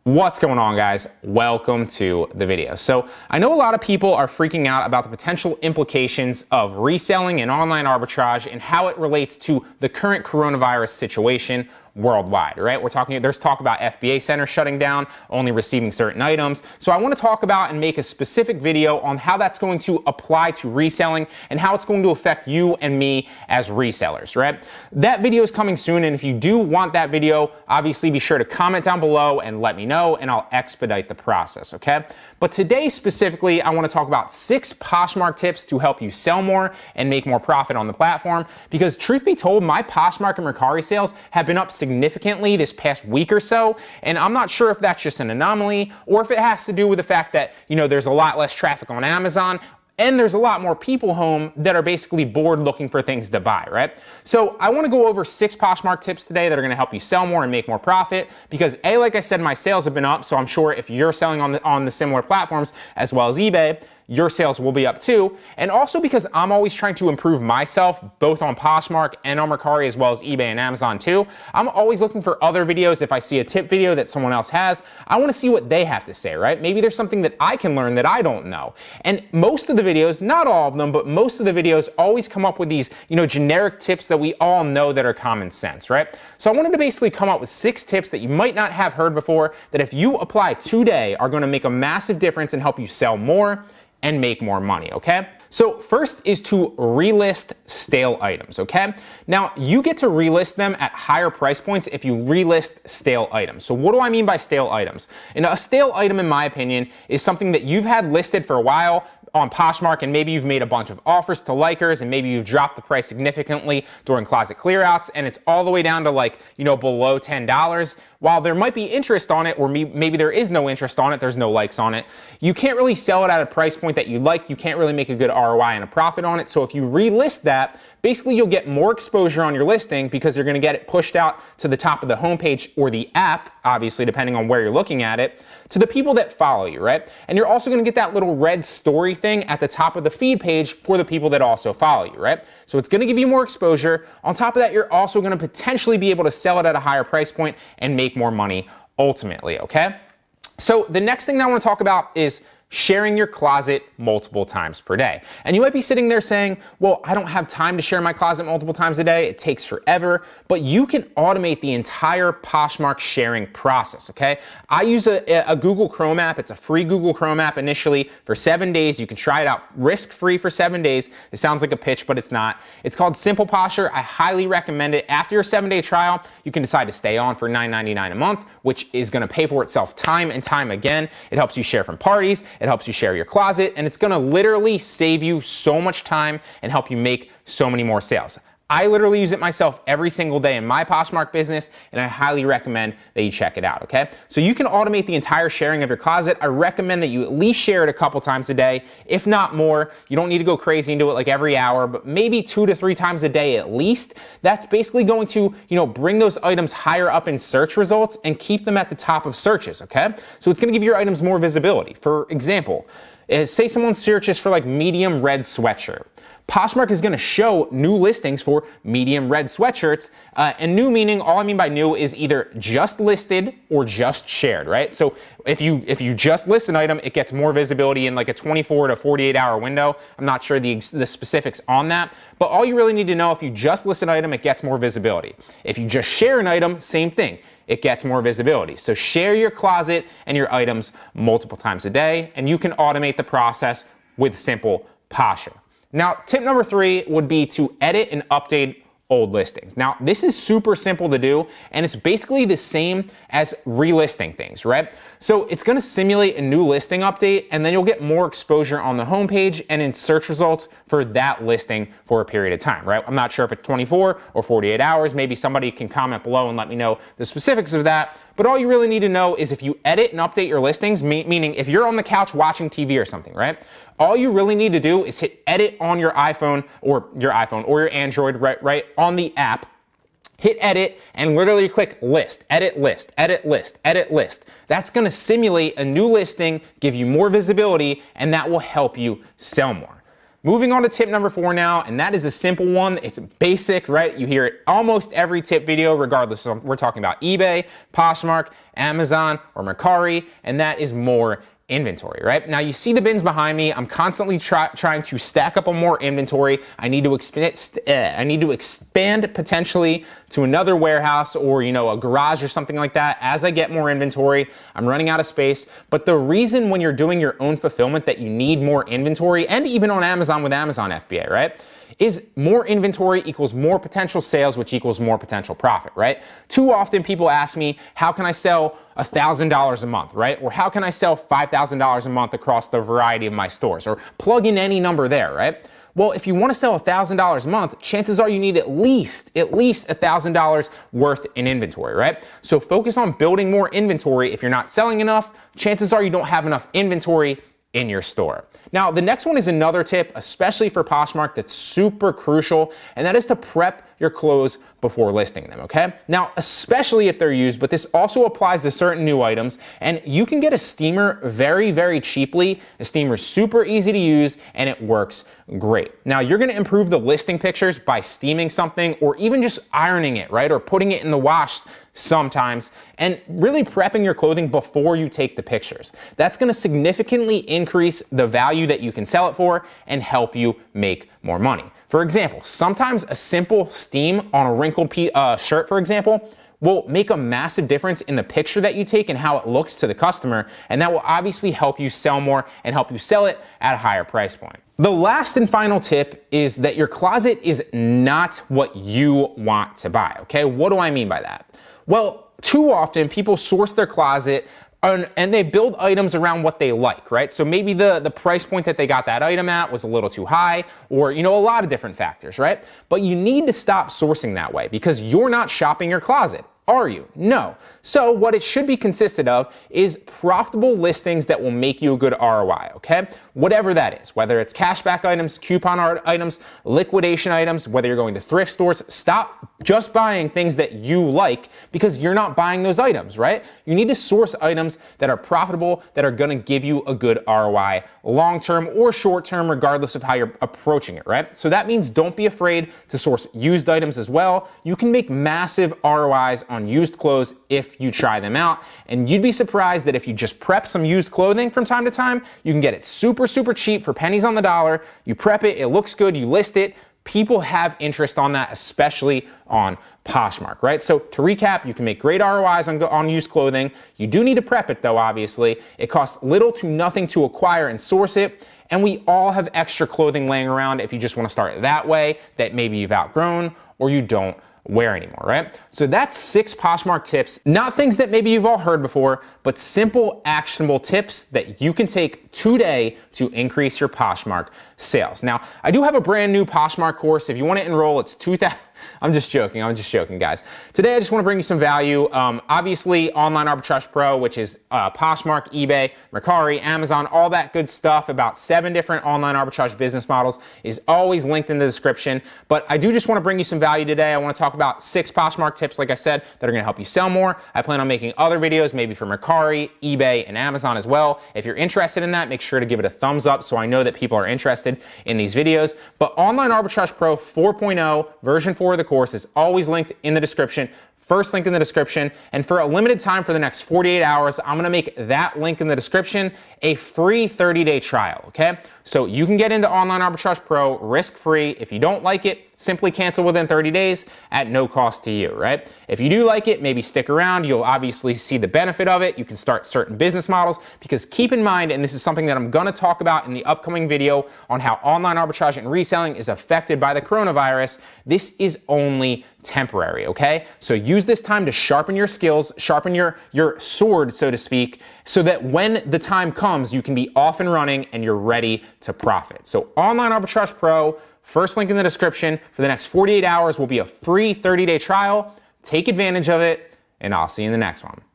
What's going on, guys? Welcome to the video. So I know a lot of people are freaking out about the potential implications of reselling and online arbitrage and how it relates to the current coronavirus situation worldwide, right? There's talk about FBA centers shutting down, only receiving certain items. So I want to talk about and make a specific video on how that's going to apply to reselling and how it's going to affect you and me as resellers, right? That video is coming soon, and if you do want that video, obviously be sure to comment down below and let me know, and I'll expedite the process, okay? But today specifically, I want to talk about 6 Poshmark tips to help you sell more and make more profit on the platform, because truth be told, my Poshmark and Mercari sales have been up significantly this past week or so, and I'm not sure if that's just an anomaly or if it has to do with the fact that, there's a lot less traffic on Amazon and there's a lot more people home that are basically bored looking for things to buy, right? So I want to go over 6 Poshmark tips today that are going to help you sell more and make more profit, because like I said, my sales have been up, so I'm sure if you're selling on the similar platforms as well as eBay, your sales will be up too. And also because I'm always trying to improve myself, both on Poshmark and on Mercari, as well as eBay and Amazon too. I'm always looking for other videos. If I see a tip video that someone else has, I want to see what they have to say, right? Maybe there's something that I can learn that I don't know. And most of the videos, not all of them, but most of the videos always come up with these, generic tips that we all know that are common sense, right? So I wanted to basically come up with 6 tips that you might not have heard before, that if you apply today are going to make a massive difference and help you sell more and make more money, okay? So first is to relist stale items, okay? Now, you get to relist them at higher price points if you relist stale items. So what do I mean by stale items? And a stale item, in my opinion, is something that you've had listed for a while on Poshmark, and maybe you've made a bunch of offers to likers, and maybe you've dropped the price significantly during closet clearouts, and it's all the way down to below $10. While there might be interest on it, or maybe there is no interest on it, there's no likes on it, you can't really sell it at a price point that you like. You can't really make a good ROI and a profit on it. So if you relist that, basically you'll get more exposure on your listing, because you're going to get it pushed out to the top of the homepage or the app, obviously depending on where you're looking at it, to the people that follow you, right? And you're also going to get that little red story thing at the top of the feed page for the people that also follow you, right? So it's going to give you more exposure. On top of that, you're also going to potentially be able to sell it at a higher price point and make more money ultimately, okay? So the next thing that I want to talk about is sharing your closet multiple times per day. And you might be sitting there saying, well, I don't have time to share my closet multiple times a day. It takes forever. But you can automate the entire Poshmark sharing process, okay? I use a Google Chrome app. It's a free Google Chrome app initially for 7 days. You can try it out risk-free for 7 days. It sounds like a pitch, but it's not. It's called Simple Posture. I highly recommend it. After your 7-day trial, you can decide to stay on for $9.99 a month, which is going to pay for itself time and time again. It helps you share from parties. It helps you share your closet, and it's going to literally save you so much time and help you make so many more sales. I literally use it myself every single day in my Poshmark business, and I highly recommend that you check it out, okay? So you can automate the entire sharing of your closet. I recommend that you at least share it a couple times a day, if not more. You don't need to go crazy and do it like every hour, but maybe 2 to 3 times a day at least. That's basically going to, bring those items higher up in search results and keep them at the top of searches, okay? So it's gonna give your items more visibility. For example, say someone searches for medium red sweatshirt. Poshmark is going to show new listings for medium red sweatshirts, and new meaning, all I mean by new is either just listed or just shared, right? So if you just list an item, it gets more visibility in like a 24 to 48 hour window. I'm not sure the specifics on that, but all you really need to know, if you just list an item, it gets more visibility. If you just share an item, same thing. It gets more visibility. So share your closet and your items multiple times a day, and you can automate the process with Simple Posture. Now, tip number 3 would be to edit and update old listings. Now, this is super simple to do, and it's basically the same as relisting things, right? So it's going to simulate a new listing update, and then you'll get more exposure on the homepage and in search results for that listing for a period of time, right? I'm not sure if it's 24 or 48 hours. Maybe somebody can comment below and let me know the specifics of that. But all you really need to know is if you edit and update your listings, meaning if you're on the couch watching TV or something, right? All you really need to do is hit edit on your iPhone or your Android, right on the app. Hit edit and literally click list, edit list, edit list, edit list. That's going to simulate a new listing, give you more visibility, and that will help you sell more. moving on to tip number 4 now, and that is a simple one. It's basic, right? You hear it almost every tip video, regardless of we're talking about eBay, Poshmark, Amazon, or Mercari, and that is more inventory, right? Now you see the bins behind me. I'm constantly trying to stack up on more inventory. I need to expand potentially to another warehouse or, a garage or something like that. As I get more inventory, I'm running out of space. But the reason when you're doing your own fulfillment that you need more inventory, and even on Amazon with Amazon FBA, right, is more inventory equals more potential sales, which equals more potential profit, right? Too often people ask me, how can I sell $1,000 a month, right? Or how can I sell $5,000 a month across the variety of my stores? Or plug in any number there, right? Well, if you want to sell $1,000 a month, chances are you need at least $1,000 worth in inventory, right? So focus on building more inventory. If you're not selling enough, chances are you don't have enough inventory in your store. Now, the next one is another tip, especially for Poshmark, that's super crucial, and that is to prep your clothes before listing them, okay? Now, especially if they're used, but this also applies to certain new items, and you can get a steamer very, very cheaply. The steamer is super easy to use, and it works great. Now, you're gonna improve the listing pictures by steaming something, or even just ironing it, right? Or putting it in the wash sometimes, and really prepping your clothing before you take the pictures. That's gonna significantly increase the value that you can sell it for and help you make more money. For example, sometimes a simple steam on a wrinkled shirt, for example, will make a massive difference in the picture that you take and how it looks to the customer, and that will obviously help you sell more and help you sell it at a higher price point. The last and final tip is that your closet is not what you want to buy, okay? What do I mean by that? Well, too often people source their closet and they build items around what they like, right? So maybe the price point that they got that item at was a little too high, or, a lot of different factors, right? But you need to stop sourcing that way because you're not shopping your closet, are you? No. So what it should be consisted of is profitable listings that will make you a good ROI, okay? Whatever that is, whether it's cashback items, coupon items, liquidation items, whether you're going to thrift stores, stop just buying things that you like because you're not buying those items, right? You need to source items that are profitable, that are gonna give you a good ROI long-term or short-term, regardless of how you're approaching it, right? So that means don't be afraid to source used items as well. You can make massive ROIs on used clothes if you try them out, and you'd be surprised that if you just prep some used clothing from time to time, you can get it super cheap for pennies on the dollar. You prep it, it looks good, you list it. People have interest on that, especially on Poshmark, right? So to recap, you can make great ROIs on used clothing. You do need to prep it though, obviously. It costs little to nothing to acquire and source it. And we all have extra clothing laying around if you just want to start that way that maybe you've outgrown or you don't wear anymore, right? So that's 6 Poshmark tips, not things that maybe you've all heard before, but simple actionable tips that you can take today to increase your Poshmark sales. Now, I do have a brand new Poshmark course. If you want to enroll, it's $2,000. I'm just joking, guys. Today, I just want to bring you some value. Obviously, Online Arbitrage Pro, which is Poshmark, eBay, Mercari, Amazon, all that good stuff, about 7 different online arbitrage business models, is always linked in the description. But I do just want to bring you some value today. I want to talk about 6 Poshmark tips, like I said, that are going to help you sell more. I plan on making other videos, maybe for Mercari, eBay, and Amazon as well. If you're interested in that, make sure to give it a thumbs up so I know that people are interested in these videos. But Online Arbitrage Pro 4.0, version 4 of the course is always linked in the description. First link in the description. And for a limited time for the next 48 hours, I'm gonna make that link in the description a free 30-day trial, okay? So you can get into Online Arbitrage Pro risk-free. If you don't like it, simply cancel within 30 days at no cost to you, right? If you do like it, maybe stick around. You'll obviously see the benefit of it. You can start certain business models, because keep in mind, and this is something that I'm gonna talk about in the upcoming video on how online arbitrage and reselling is affected by the coronavirus, this is only temporary, okay? So use this time to sharpen your skills, sharpen your sword, so to speak, so that when the time comes, you can be off and running and you're ready to profit. So Online Arbitrage Pro, first link in the description. For the next 48 hours will be a free 30-day trial. Take advantage of it, and I'll see you in the next one.